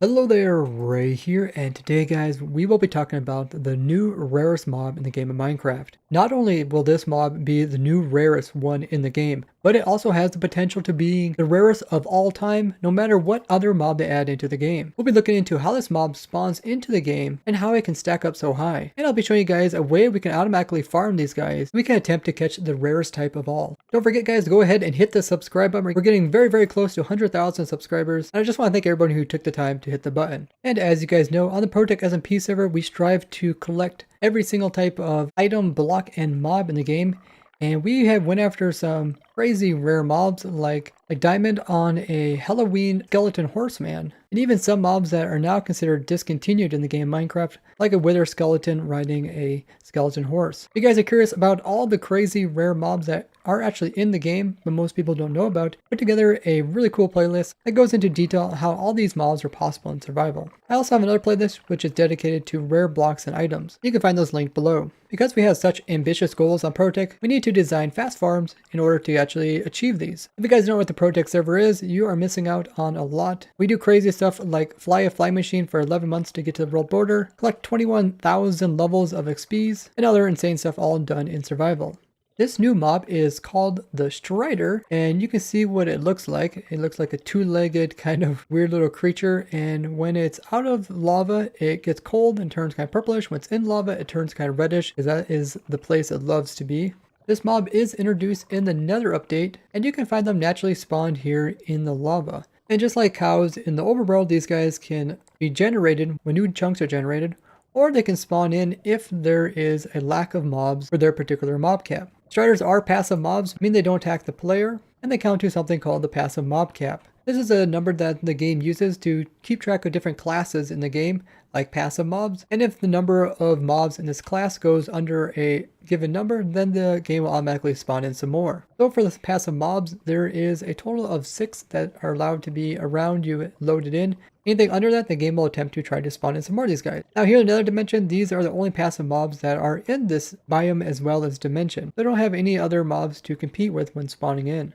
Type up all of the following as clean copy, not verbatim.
Hello there, Ray here, and today guys, we will be talking about the new rarest mob in the game of Minecraft. Not only will this mob be the new rarest one in the game, but it also has the potential to be the rarest of all time, no matter what other mob they add into the game. We'll be looking into how this mob spawns into the game and how it can stack up so high. And I'll be showing you guys a way we can automatically farm these guys. We can attempt to catch the rarest type of all. Don't forget guys, go ahead and hit the subscribe button. We're getting very close to 100,000 subscribers. And I just want to thank everybody who took the time to hit the button. And as you guys know, on the ProtoTech SMP server, we strive to collect every single type of item, block, and mob in the game. And we have went after some crazy rare mobs like diamond on a Halloween skeleton horseman, and even some mobs that are now considered discontinued in the game Minecraft, like a wither skeleton riding a skeleton horse. If you guys are curious about all the crazy rare mobs that are actually in the game, but most people don't know about, put together a really cool playlist that goes into detail how all these mobs are possible in survival. I also have another playlist which is dedicated to rare blocks and items. You can find those linked below. Because we have such ambitious goals on ProtoTech, we need to design fast farms in order to actually achieve these. If you guys know what the ProtoTech server is, you are missing out on a lot. We do crazy stuff like fly a fly machine for 11 months to get to the world border, collect 21,000 levels of XPs, and other insane stuff all done in survival. This new mob is called the Strider, and you can see what it looks like. It looks like a two-legged kind of weird little creature, and when it's out of lava, it gets cold and turns kind of purplish. When it's in lava, it turns kind of reddish, because that is the place it loves to be. This mob is introduced in the Nether update, and you can find them naturally spawned here in the lava. And just like cows in the overworld, these guys can be generated when new chunks are generated, or they can spawn in if there is a lack of mobs for their particular mob cap. Striders are passive mobs, meaning they don't attack the player, and they count to something called the passive mob cap. This is a number that the game uses to keep track of different classes in the game, like passive mobs, and if the number of mobs in this class goes under a given number, then the game will automatically spawn in some more. So for the passive mobs, there is a total of 6 that are allowed to be around you loaded in. Anything under that, the game will attempt to try to spawn in some more of these guys. Now here in another dimension, these are the only passive mobs that are in this biome as well as dimension. They don't have any other mobs to compete with when spawning in.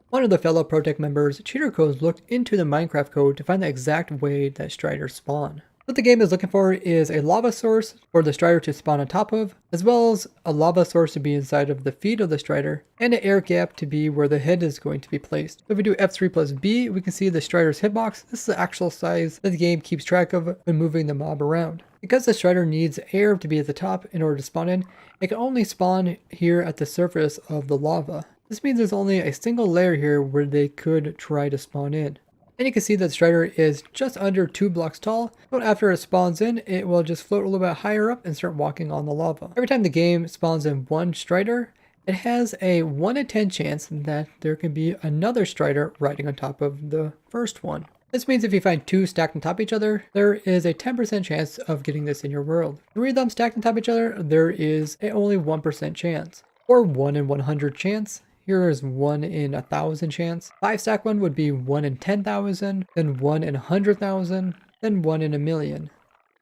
One of the fellow ProtoTech members, Cheater Codes, looked into the Minecraft code to find the exact way that Striders spawn. What the game is looking for is a lava source for the Strider to spawn on top of, as well as a lava source to be inside of the feet of the Strider, and an air gap to be where the head is going to be placed. So if we do F3 plus B, we can see the Strider's hitbox. This is the actual size that the game keeps track of when moving the mob around. Because the Strider needs air to be at the top in order to spawn in, it can only spawn here at the surface of the lava. This means there's only a single layer here where they could try to spawn in. And you can see that the Strider is just under 2 blocks tall, but after it spawns in, it will just float a little bit higher up and start walking on the lava. Every time the game spawns in one Strider, it has a 1 in 10 chance that there can be another Strider riding on top of the first one. This means if you find 2 stacked on top of each other, there is a 10% chance of getting this in your world. 3 of them stacked on top of each other, there is a only 1% chance, or 1 in 100 chance. Here is 1 in 1,000 chance. 5 stack one would be 1 in 10,000, then 1 in 100,000, then 1 in a million.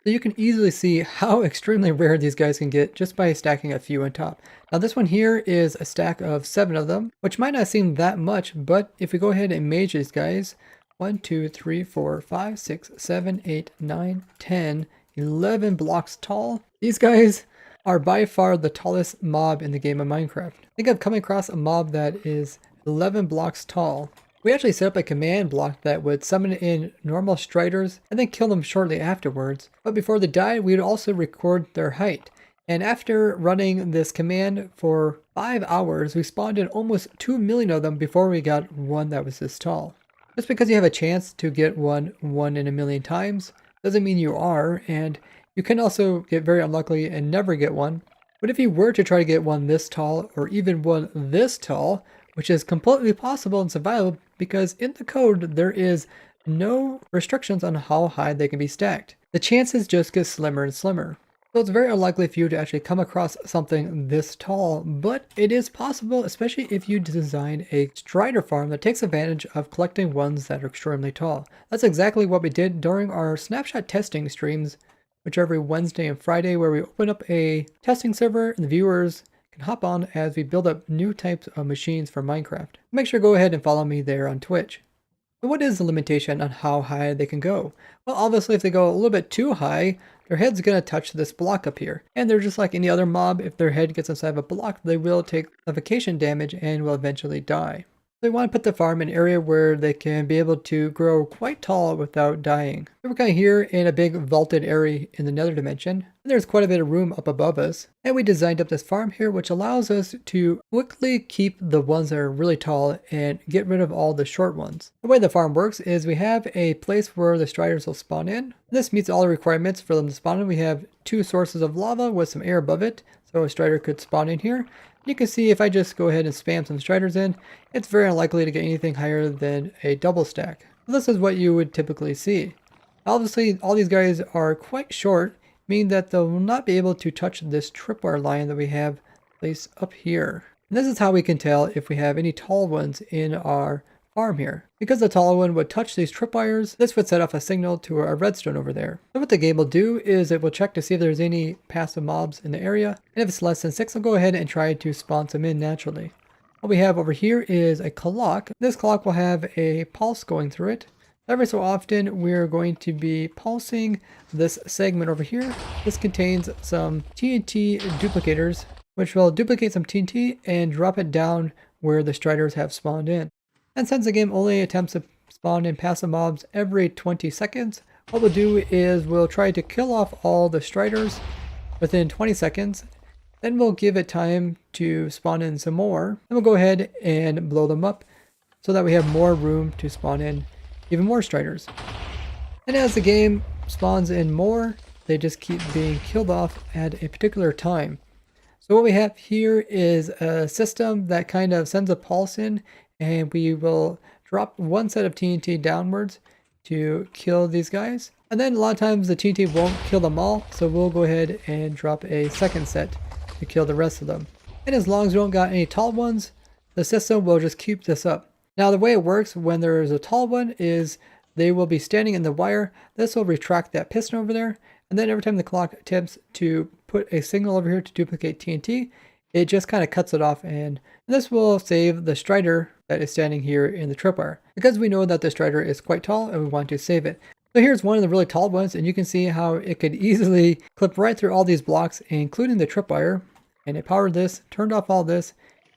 So you can easily see how extremely rare these guys can get just by stacking a few on top. Now this one here is a stack of 7 of them, which might not seem that much, but if we go ahead and mage these guys, 1, 2, 3, 4, 5, 6, 7, 8, 9, 10, 11 blocks tall. These guys are by far the tallest mob in the game of Minecraft. I think I've come across a mob that is 11 blocks tall. We actually set up a command block that would summon in normal Striders and then kill them shortly afterwards. But before they died, we would also record their height. And after running this command for 5 hours, we spawned in almost 2 million of them before we got one that was this tall. Just because you have a chance to get one in a million times doesn't mean you are, and you can also get very unlucky and never get one. But if you were to try to get one this tall, or even one this tall, which is completely possible in survival because in the code there is no restrictions on how high they can be stacked. The chances just get slimmer and slimmer. So it's very unlikely for you to actually come across something this tall, but it is possible, especially if you design a Strider farm that takes advantage of collecting ones that are extremely tall. That's exactly what we did during our snapshot testing streams, which are every Wednesday and Friday, where we open up a testing server and the viewers can hop on as we build up new types of machines for Minecraft. Make sure to go ahead and follow me there on Twitch. But what is the limitation on how high they can go? Well, obviously if they go a little bit too high, their head's going to touch this block up here. And they're just like any other mob, if their head gets inside of a block, they will take suffocation damage and will eventually die. They want to put the farm in an area where they can be able to grow quite tall without dying. So we're kind of here in a big vaulted area in the nether dimension. And there's quite a bit of room up above us. And we designed up this farm here, which allows us to quickly keep the ones that are really tall and get rid of all the short ones. The way the farm works is we have a place where the striders will spawn in. This meets all the requirements for them to spawn in. We have 2 sources of lava with some air above it. So a strider could spawn in here. You can see if I just go ahead and spam some striders in, it's very unlikely to get anything higher than a double stack. So this is what you would typically see. Obviously, all these guys are quite short, meaning that they'll not be able to touch this tripwire line that we have placed up here. And this is how we can tell if we have any tall ones in our farm here. Because the tall one would touch these tripwires, this would set off a signal to our redstone over there. So what the game will do is it will check to see if there's any passive mobs in the area, and if it's less than 6, it'll go ahead and try to spawn some in naturally. What we have over here is a clock. This clock will have a pulse going through it. Every so often we're going to be pulsing this segment over here. This contains some TNT duplicators, which will duplicate some TNT and drop it down where the striders have spawned in. And since the game only attempts to spawn in passive mobs every 20 seconds, what we'll do is we'll try to kill off all the striders within 20 seconds. Then we'll give it time to spawn in some more. Then we'll go ahead and blow them up so that we have more room to spawn in even more striders. And as the game spawns in more, they just keep being killed off at a particular time. So what we have here is a system that kind of sends a pulse in, and we will drop one set of TNT downwards to kill these guys. And then a lot of times the TNT won't kill them all, so we'll go ahead and drop a second set to kill the rest of them. And as long as we don't got any tall ones, the system will just keep this up. Now the way it works when there is a tall one is they will be standing in the wire. This will retract that piston over there, and then every time the clock attempts to put a signal over here to duplicate TNT, it just kind of cuts it off, and this will save the strider that is standing here in the tripwire, because we know that the strider is quite tall and we want to save it. So here's one of the really tall ones, and you can see how it could easily clip right through all these blocks, including the tripwire, and it powered this, turned off all this,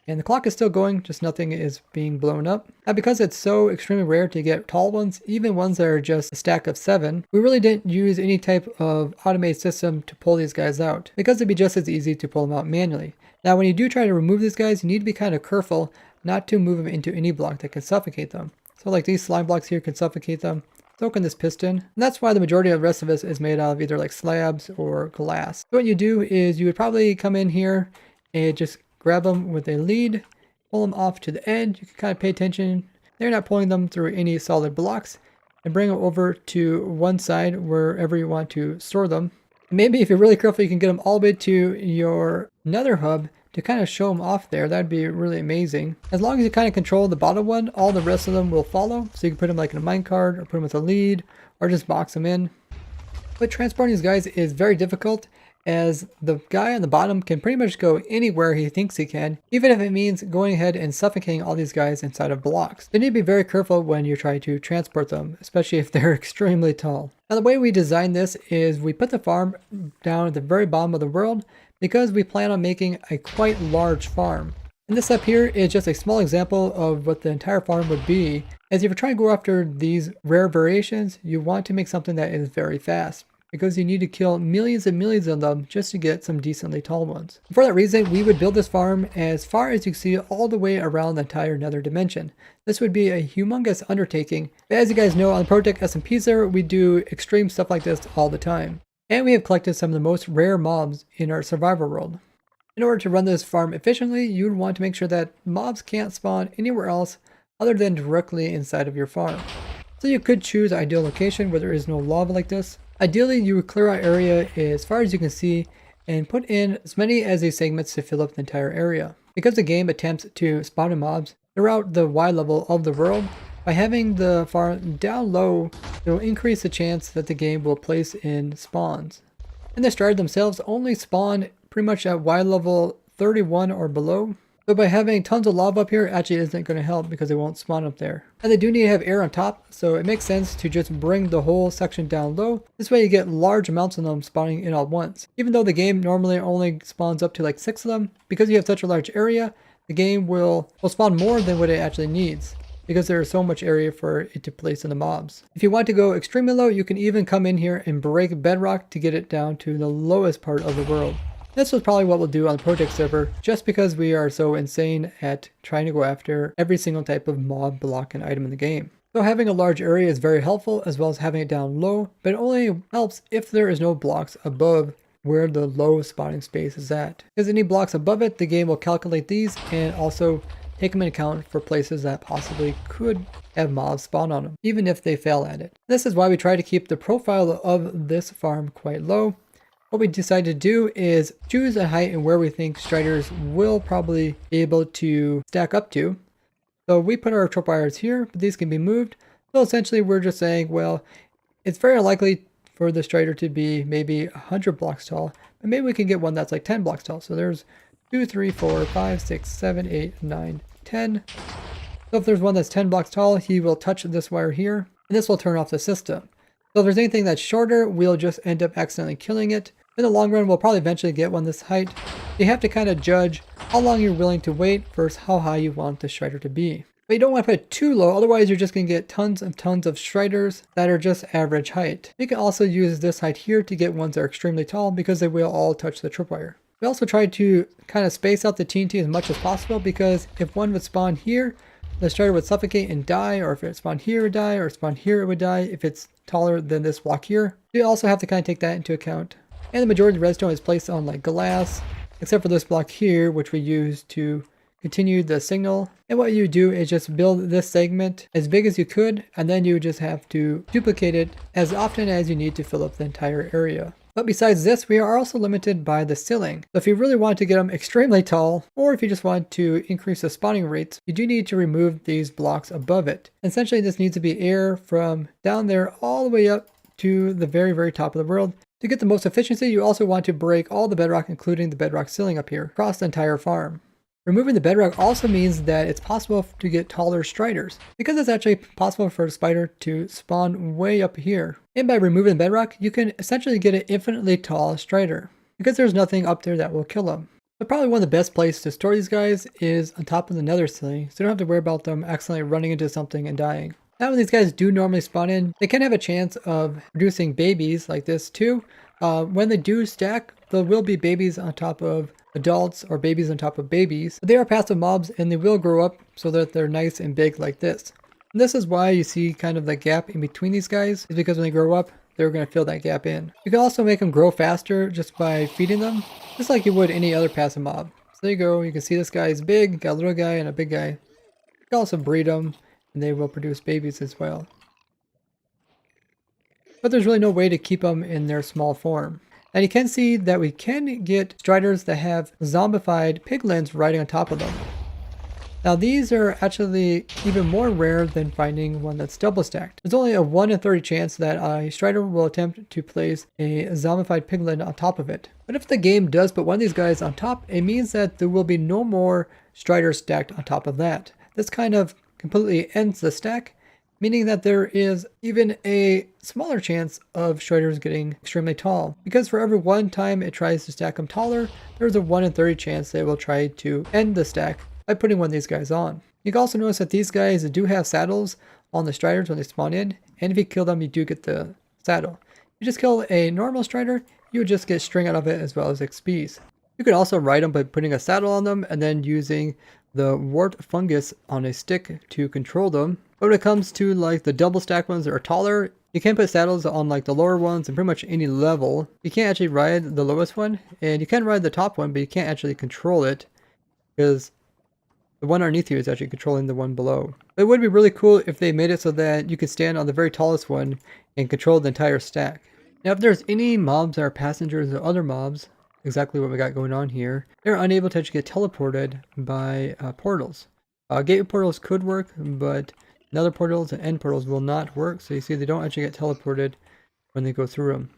and the clock is still going, just nothing is being blown up. Now because it's so extremely rare to get tall ones, even ones that are just a stack of 7, we really didn't use any type of automated system to pull these guys out, because it'd be just as easy to pull them out manually. Now when you do try to remove these guys, you need to be kind of careful not to move them into any block that can suffocate them. So like these slime blocks here can suffocate them, so can this piston. And that's why the majority of the rest of this is made out of either like slabs or glass. So what you do is you would probably come in here and just grab them with a lead, pull them off to the end. You can kind of pay attention. They're not pulling them through any solid blocks, and bring them over to one side wherever you want to store them. Maybe if you're really careful, you can get them all the way to your nether hub to kind of show them off there. That'd be really amazing. As long as you kind of control the bottom one, all the rest of them will follow. So you can put them like in a minecart, or put them with a lead, or just box them in. But transporting these guys is very difficult, as the guy on the bottom can pretty much go anywhere he thinks he can, even if it means going ahead and suffocating all these guys inside of blocks. You need to be very careful when you try to transport them, especially if they're extremely tall. Now the way we designed this is we put the farm down at the very bottom of the world, because we plan on making a quite large farm. And this up here is just a small example of what the entire farm would be. As if you're trying to go after these rare variations, you want to make something that is very fast, because you need to kill millions and millions of them just to get some decently tall ones. For that reason, we would build this farm as far as you can see all the way around the entire nether dimension. This would be a humongous undertaking. But as you guys know, on the ProtoTech SMP server, we do extreme stuff like this all the time. And we have collected some of the most rare mobs in our survival world. In order to run this farm efficiently, you would want to make sure that mobs can't spawn anywhere else other than directly inside of your farm. So you could choose an ideal location where there is no lava like this. Ideally, you would clear out area as far as you can see and put in as many as these segments to fill up the entire area. Because the game attempts to spawn in mobs throughout the Y level of the world, by having the farm down low, it will increase the chance that the game will place in spawns. And the striders themselves only spawn pretty much at Y level 31 or below. So But by having tons of lava up here actually isn't going to help because it won't spawn up there. And they do need to have air on top, so it makes sense to just bring the whole section down low. This way you get large amounts of them spawning in all at once. Even though the game normally only spawns up to like 6 of them, because you have such a large area, the game will spawn more than what it actually needs, because there is so much area for it to place in the mobs. If you want to go extremely low, you can even come in here and break bedrock to get it down to the lowest part of the world. This was probably what we'll do on the ProtoTech server, just because we are so insane at trying to go after every single type of mob, block, and item in the game. So having a large area is very helpful, as well as having it down low, but it only helps if there is no blocks above where the low spawning space is at. Because any blocks above it, the game will calculate these and also take them into account for places that possibly could have mobs spawn on them, even if they fail at it. This is why we try to keep the profile of this farm quite low. What we decided to do is choose a height and where we think striders will probably be able to stack up to. So we put our tripwires here, but these can be moved. So essentially we're just saying, well, it's very likely for the strider to be maybe 100 blocks tall, but maybe we can get one that's like 10 blocks tall. So there's 2, 3, 4, 5, 6, 7, 8, 9, 10. So if there's one that's 10 blocks tall, he will touch this wire here, and this will turn off the system. So if there's anything that's shorter, we'll just end up accidentally killing it. In the long run, we'll probably eventually get one this height. You have to kind of judge how long you're willing to wait versus how high you want the strider to be. But you don't want to put it too low, otherwise you're just going to get tons of striders that are just average height. You can also use this height here to get ones that are extremely tall because they will all touch the tripwire. We also try to kind of space out the TNT as much as possible, because if one would spawn here, the strider would suffocate and die, or if it spawned here it would die, or spawned here it would die if it's taller than this block here. You also have to kind of take that into account. And the majority of redstone is placed on like glass, except for this block here, which we use to continue the signal. And what you do is just build this segment as big as you could, and then you just have to duplicate it as often as you need to fill up the entire area. But besides this, we are also limited by the ceiling. So if you really want to get them extremely tall, or if you just want to increase the spawning rates, you do need to remove these blocks above it. Essentially, this needs to be air from down there all the way up to the very, very top of the world. To get the most efficiency, you also want to break all the bedrock, including the bedrock ceiling up here, across the entire farm. Removing the bedrock also means that it's possible to get taller striders, because it's actually possible for a spider to spawn way up here. And by removing the bedrock, you can essentially get an infinitely tall strider, because there's nothing up there that will kill them. But probably one of the best places to store these guys is on top of the nether ceiling, so you don't have to worry about them accidentally running into something and dying. Now when these guys do normally spawn in, they can have a chance of producing babies like this too. When they do stack, there will be babies on top of adults or babies on top of babies. But they are passive mobs and they will grow up so that they're nice and big like this. And this is why you see kind of the gap in between these guys, is because when they grow up, they're going to fill that gap in. You can also make them grow faster just by feeding them, just like you would any other passive mob. So there you go, you can see this guy is big, got a little guy and a big guy. You can also breed them, and they will produce babies as well. But there's really no way to keep them in their small form. And you can see that we can get striders that have zombified piglins riding on top of them. Now these are actually even more rare than finding one that's double stacked. There's only a 1 in 30 chance that a strider will attempt to place a zombified piglin on top of it. But if the game does put one of these guys on top, it means that there will be no more striders stacked on top of that. This kind of completely ends the stack, meaning that there is even a smaller chance of striders getting extremely tall. Because for every one time it tries to stack them taller, there's a 1 in 30 chance they will try to end the stack by putting one of these guys on. You can also notice that these guys do have saddles on the striders when they spawn in, and if you kill them you do get the saddle. If you just kill a normal strider, you would just get string out of it as well as XPs. You can also ride them by putting a saddle on them and then using the wart fungus on a stick to control them. But when it comes to like the double stack ones that are taller, you can put saddles on like the lower ones and pretty much any level. You can't actually ride the lowest one, and you can ride the top one, but you can't actually control it because the one underneath you is actually controlling the one below. But it would be really cool if they made it so that you could stand on the very tallest one and control the entire stack. Now if there's any mobs that are passengers or other mobs, exactly what we got going on here, they're unable to actually get teleported by portals. Gateway portals could work, but nether portals and end portals will not work, so you see they don't actually get teleported when they go through them.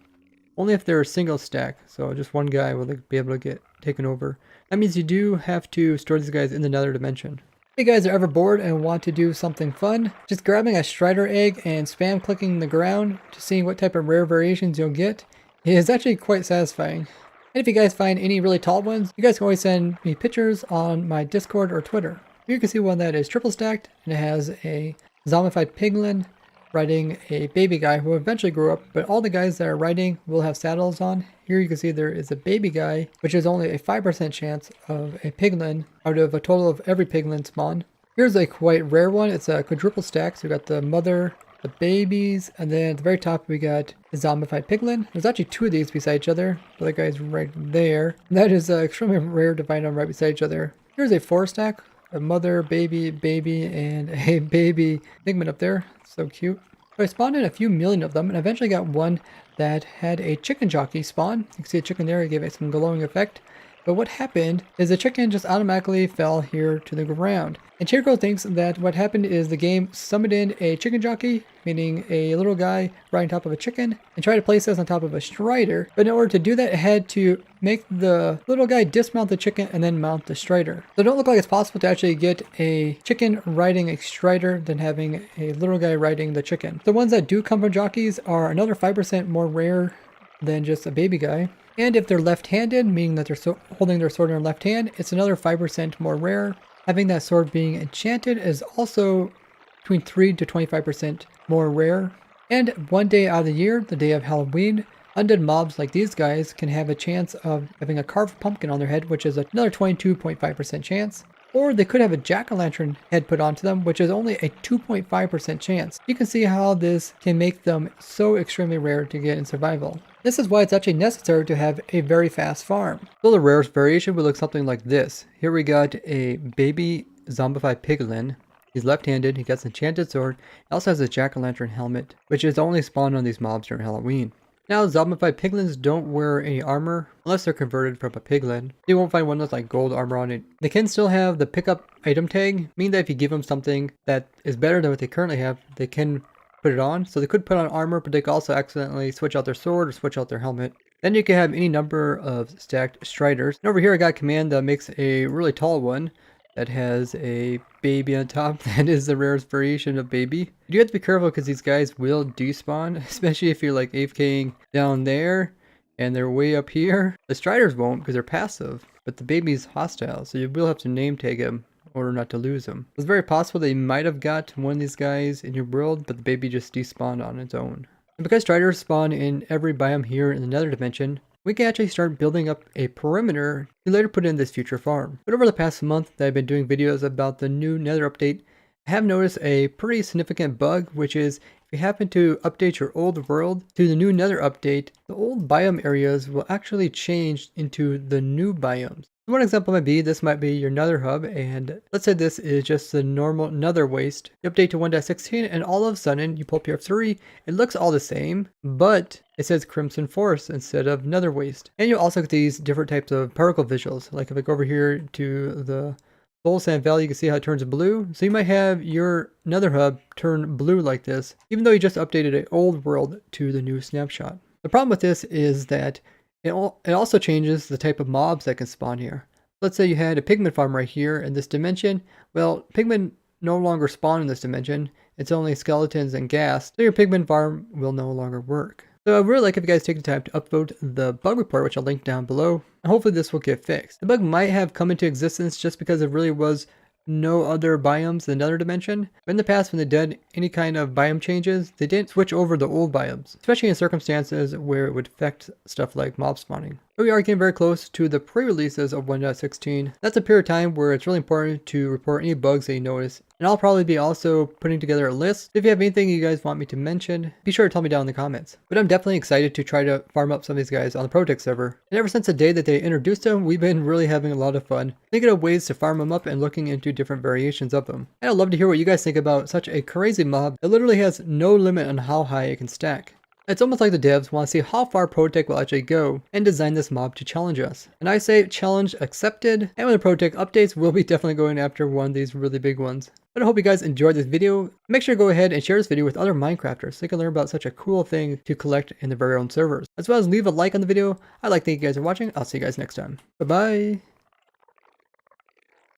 only if they're a single stack. So just one guy will be able to get taken over. That means you do have to store these guys in the nether dimension. If you guys are ever bored and want to do something fun, just grabbing a strider egg and spam clicking the ground to see what type of rare variations you'll get is actually quite satisfying. And if you guys find any really tall ones, you guys can always send me pictures on my Discord or Twitter. Here you can see one that is triple stacked and it has a zombified piglin riding a baby guy who will eventually grow up, but all the guys that are riding will have saddles on. Here you can see there is a baby guy, which is only a 5% chance of a piglin out of a total of every piglin spawn. Here's a quite rare one. It's a quadruple stack, so we got the mother, the babies, and then at the very top we got the zombified piglin. There's actually two of these beside each other. The other guy's right there. That is extremely rare to find them right beside each other. Here's a 4 stack. A mother, baby, and a baby pigment up there. So cute. So I spawned in a few million of them and eventually got one that had a chicken jockey spawn. You can see a chicken there, it gave it some glowing effect. But what happened is the chicken just automatically fell here to the ground. And Cherko thinks that what happened is the game summoned in a chicken jockey, meaning a little guy riding on top of a chicken, and tried to place this on top of a strider. But in order to do that, it had to make the little guy dismount the chicken and then mount the strider. So it don't look like it's possible to actually get a chicken riding a strider than having a little guy riding the chicken. The ones that do come from jockeys are another 5% more rare than just a baby guy. And if they're left-handed, meaning that they're holding their sword in their left hand, it's another 5% more rare. Having that sword being enchanted is also between 3 to 25% more rare. And one day out of the year, the day of Halloween, undead mobs like these guys can have a chance of having a carved pumpkin on their head, which is another 22.5% chance. Or they could have a jack-o'-lantern head put onto them, which is only a 2.5% chance. You can see how this can make them so extremely rare to get in survival. This is why it's actually necessary to have a very fast farm. So the rarest variation would look something like this. Here we got a baby zombified piglin. He's left-handed, he gets an enchanted sword, he also has a jack-o'-lantern helmet, which is only spawned on these mobs during Halloween. Now, zombified piglins don't wear any armor unless they're converted from a piglin. You won't find one with like gold armor on it. They can still have the pickup item tag, meaning that if you give them something that is better than what they currently have, they can put it on. So they could put on armor, but they could also accidentally switch out their sword or switch out their helmet. Then you can have any number of stacked striders. And over here I got a command that makes a really tall one that has a baby on top. That is the rarest variation of baby. You have to be careful because these guys will despawn, especially if you're like AFKing down there and they're way up here. The striders won't because they're passive, but the baby's hostile, so you will have to name tag him in order not to lose him. It's very possible that you might have got one of these guys in your world, but the baby just despawned on its own. And because striders spawn in every biome here in the nether dimension, we can actually start building up a perimeter to later put in this future farm. But over the past month that I've been doing videos about the new nether update, I have noticed a pretty significant bug, which is if you happen to update your old world to the new nether update, the old biome areas will actually change into the new biomes. One example might be, this might be your nether hub, and let's say this is just the normal nether waste. You update to 1.16 and all of a sudden you pull up your F3, it looks all the same, but it says Crimson Forest instead of nether waste. And you also get these different types of particle visuals. Like if I go over here to the Soul Sand Valley, you can see how it turns blue. So you might have your nether hub turn blue like this, even though you just updated an old world to the new snapshot. The problem with this is that it also changes the type of mobs that can spawn here. Let's say you had a pigment farm right here in this dimension. Well, pigment no longer spawn in this dimension. It's only skeletons and ghast, so your pigment farm will no longer work. So I'd really like if you guys take the time to upvote the bug report, which I'll link down below, and hopefully this will get fixed. The bug might have come into existence just because there really was no other biomes in the nether dimension. But in the past, when they did any kind of biome changes, they didn't switch over the old biomes, especially in circumstances where it would affect stuff like mob spawning. But we are getting very close to the pre-releases of 1.16. That's a period of time where it's really important to report any bugs that you notice. And I'll probably be also putting together a list. If you have anything you guys want me to mention, be sure to tell me down in the comments. But I'm definitely excited to try to farm up some of these guys on the ProtoTech server. And ever since the day that they introduced them, we've been really having a lot of fun thinking of ways to farm them up and looking into different variations of them. And I'd love to hear what you guys think about such a crazy mob that literally has no limit on how high it can stack. It's almost like the devs want to see how far ProtoTech will actually go and design this mob to challenge us. And I say challenge accepted, and with the ProtoTech updates, we'll be definitely going after one of these really big ones. But I hope you guys enjoyed this video. Make sure to go ahead and share this video with other Minecrafters so they can learn about such a cool thing to collect in their very own servers. As well as leave a like on the video. I'd like to thank you guys for watching. I'll see you guys next time. Bye bye.